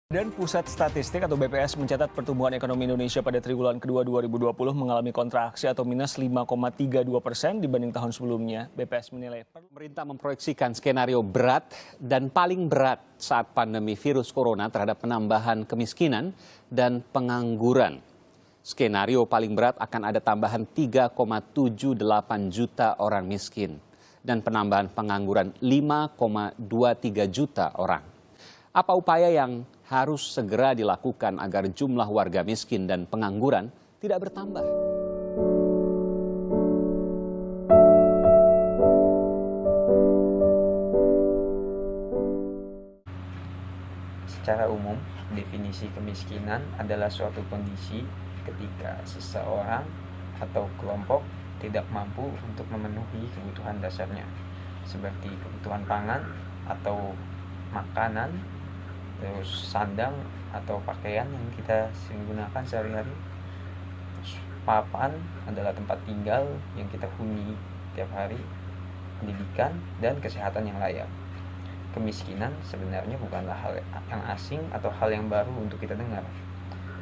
Dan Pusat Statistik atau BPS mencatat pertumbuhan ekonomi Indonesia pada triwulan kedua 2020 mengalami kontraksi atau minus 5,32% dibanding tahun sebelumnya. BPS menilai pemerintah memproyeksikan skenario berat dan paling berat saat pandemi virus corona terhadap penambahan kemiskinan dan pengangguran. Skenario paling berat akan ada tambahan 3,78 juta orang miskin dan penambahan pengangguran 5,23 juta orang. Apa upaya yang harus segera dilakukan agar jumlah warga miskin dan pengangguran tidak bertambah? Secara umum, definisi kemiskinan adalah suatu kondisi ketika seseorang atau kelompok tidak mampu untuk memenuhi kebutuhan dasarnya, seperti kebutuhan pangan atau makanan, terus sandang atau pakaian yang kita sering gunakan sehari-hari. Papan adalah tempat tinggal yang kita huni tiap hari, pendidikan dan kesehatan yang layak. Kemiskinan sebenarnya bukanlah hal yang asing atau hal yang baru untuk kita dengar,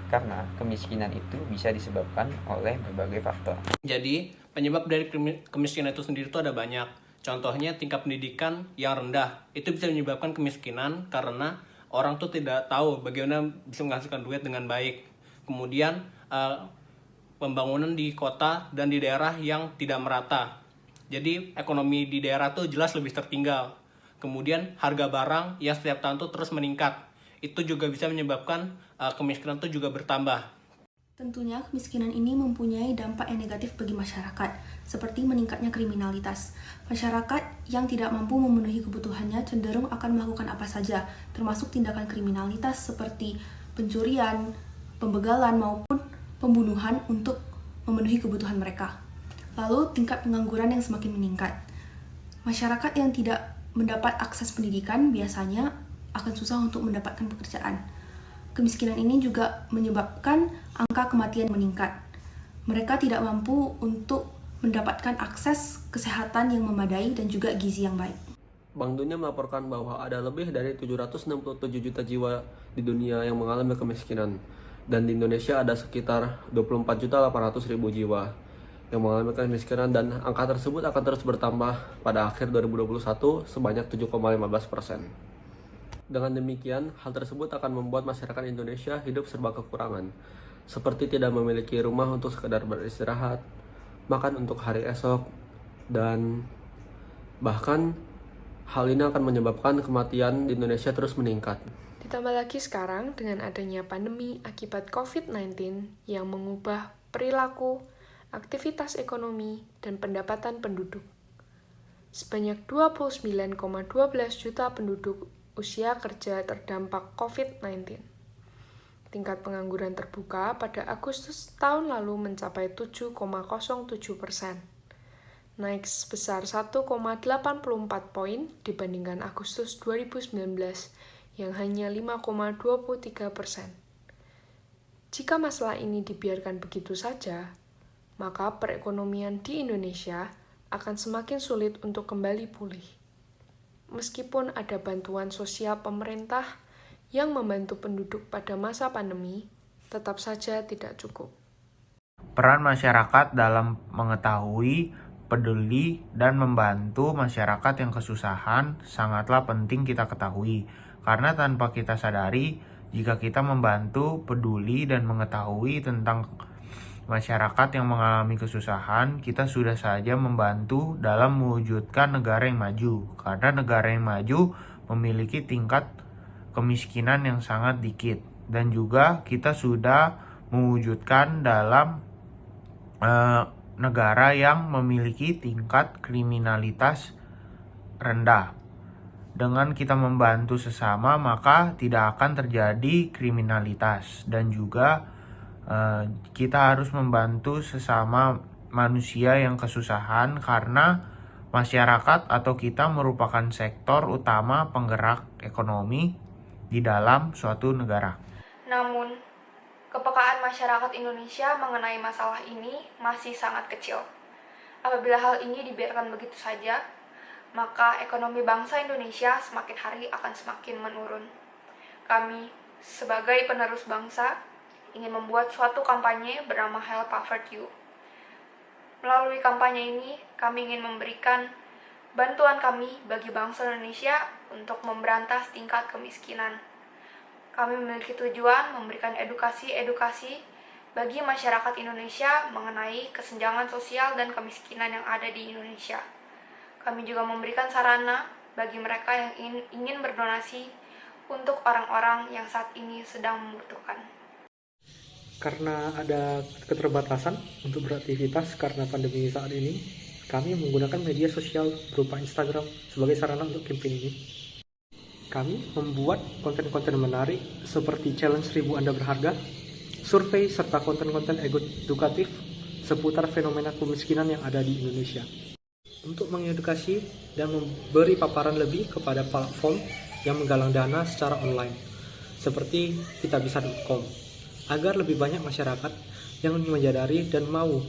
karena kemiskinan itu bisa disebabkan oleh berbagai faktor. Jadi penyebab dari kemiskinan itu sendiri itu ada banyak. Contohnya tingkat pendidikan yang rendah itu bisa menyebabkan kemiskinan karena orang tuh tidak tahu bagaimana bisa menghasilkan duit dengan baik. Kemudian pembangunan di kota dan di daerah yang tidak merata. Jadi ekonomi di daerah tuh jelas lebih tertinggal. Kemudian harga barang yang setiap tahun tuh terus meningkat. Itu juga bisa menyebabkan kemiskinan tuh juga bertambah. Tentunya kemiskinan ini mempunyai dampak yang negatif bagi masyarakat, seperti meningkatnya kriminalitas. Masyarakat yang tidak mampu memenuhi kebutuhannya cenderung akan melakukan apa saja, termasuk tindakan kriminalitas seperti pencurian, pembegalan, maupun pembunuhan untuk memenuhi kebutuhan mereka. Lalu tingkat pengangguran yang semakin meningkat. Masyarakat yang tidak mendapat akses pendidikan biasanya akan susah untuk mendapatkan pekerjaan. Kemiskinan ini juga menyebabkan angka kematian meningkat. Mereka tidak mampu untuk mendapatkan akses kesehatan yang memadai dan juga gizi yang baik. Bank Dunia melaporkan bahwa ada lebih dari 767 juta jiwa di dunia yang mengalami kemiskinan. Dan di Indonesia ada sekitar 24.800.000 jiwa yang mengalami kemiskinan, dan angka tersebut akan terus bertambah pada akhir 2021 sebanyak 7,15%. Dengan demikian, hal tersebut akan membuat masyarakat Indonesia hidup serba kekurangan, seperti tidak memiliki rumah untuk sekedar beristirahat, makan untuk hari esok, dan bahkan hal ini akan menyebabkan kematian di Indonesia terus meningkat. Ditambah lagi sekarang dengan adanya pandemi akibat COVID-19 yang mengubah perilaku, aktivitas ekonomi, dan pendapatan penduduk. Sebanyak 29,12 juta penduduk usia kerja terdampak COVID-19. Tingkat pengangguran terbuka pada Agustus tahun lalu mencapai 7,07%, naik sebesar 1,84 poin dibandingkan Agustus 2019 yang hanya 5,23%. Jika masalah ini dibiarkan begitu saja, maka perekonomian di Indonesia akan semakin sulit untuk kembali pulih. Meskipun ada bantuan sosial pemerintah yang membantu penduduk pada masa pandemi, tetap saja tidak cukup. Peran masyarakat dalam mengetahui, peduli, dan membantu masyarakat yang kesusahan sangatlah penting kita ketahui. Karena tanpa kita sadari, jika kita membantu, peduli, dan mengetahui tentang masyarakat yang mengalami kesusahan, kita sudah saja membantu dalam mewujudkan negara yang maju. Karena negara yang maju memiliki tingkat kemiskinan yang sangat dikit. Dan juga kita sudah mewujudkan dalam negara yang memiliki tingkat kriminalitas rendah. Dengan kita membantu sesama, maka tidak akan terjadi kriminalitas. Dan juga kita harus membantu sesama manusia yang kesusahan, karena masyarakat atau kita merupakan sektor utama penggerak ekonomi di dalam suatu negara. Namun, kepekaan masyarakat Indonesia mengenai masalah ini masih sangat kecil. Apabila hal ini dibiarkan begitu saja, maka ekonomi bangsa Indonesia semakin hari akan semakin menurun. Kami sebagai penerus bangsa, ingin membuat suatu kampanye bernama Help Poverty You. Melalui kampanye ini, kami ingin memberikan bantuan kami bagi bangsa Indonesia untuk memberantas tingkat kemiskinan. Kami memiliki tujuan memberikan edukasi bagi masyarakat Indonesia mengenai kesenjangan sosial dan kemiskinan yang ada di Indonesia. Kami juga memberikan sarana bagi mereka yang ingin berdonasi untuk orang-orang yang saat ini sedang membutuhkan. Karena ada keterbatasan untuk beraktivitas karena pandemi saat ini, kami menggunakan media sosial berupa Instagram sebagai sarana untuk campaign ini. Kami membuat konten-konten menarik seperti challenge 1000 Anda berharga, survei, serta konten-konten edukatif seputar fenomena kemiskinan yang ada di Indonesia. Untuk mengedukasi dan memberi paparan lebih kepada platform yang menggalang dana secara online, seperti kitabisa.com, agar lebih banyak masyarakat yang menyadari dan mau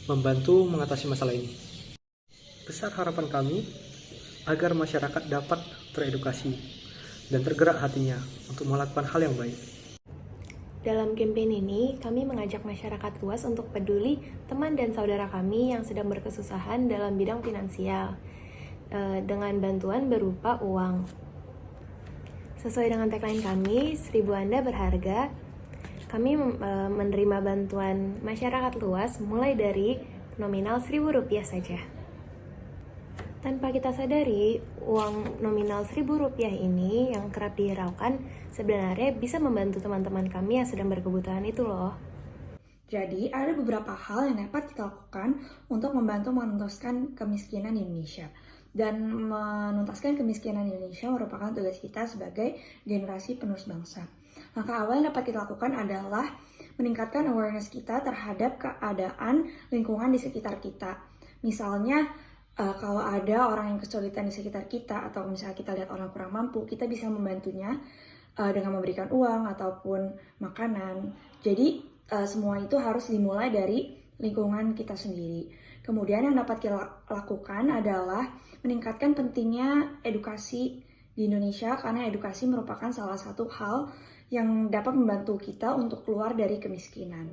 membantu mengatasi masalah ini. Besar harapan kami agar masyarakat dapat teredukasi dan tergerak hatinya untuk melakukan hal yang baik. Dalam kampanye ini, kami mengajak masyarakat luas untuk peduli teman dan saudara kami yang sedang berkesusahan dalam bidang finansial dengan bantuan berupa uang. Sesuai dengan tagline kami, 1000 Anda berharga, kami menerima bantuan masyarakat luas mulai dari nominal Rp1.000 saja. Tanpa kita sadari, uang nominal Rp1.000 ini yang kerap dihiraukan sebenarnya bisa membantu teman-teman kami yang sedang berkebutuhan itu loh. Jadi, ada beberapa hal yang dapat kita lakukan untuk membantu menuntaskan kemiskinan di Indonesia. Dan menuntaskan kemiskinan di Indonesia merupakan tugas kita sebagai generasi penerus bangsa. Langkah awal yang dapat kita lakukan adalah meningkatkan awareness kita terhadap keadaan lingkungan di sekitar kita. Misalnya, kalau ada orang yang kesulitan di sekitar kita, atau misalnya kita lihat orang kurang mampu, kita bisa membantunya dengan memberikan uang ataupun makanan. Jadi, semua itu harus dimulai dari lingkungan kita sendiri. Kemudian yang dapat kita lakukan adalah meningkatkan pentingnya edukasi di Indonesia, karena edukasi merupakan salah satu hal yang dapat membantu kita untuk keluar dari kemiskinan.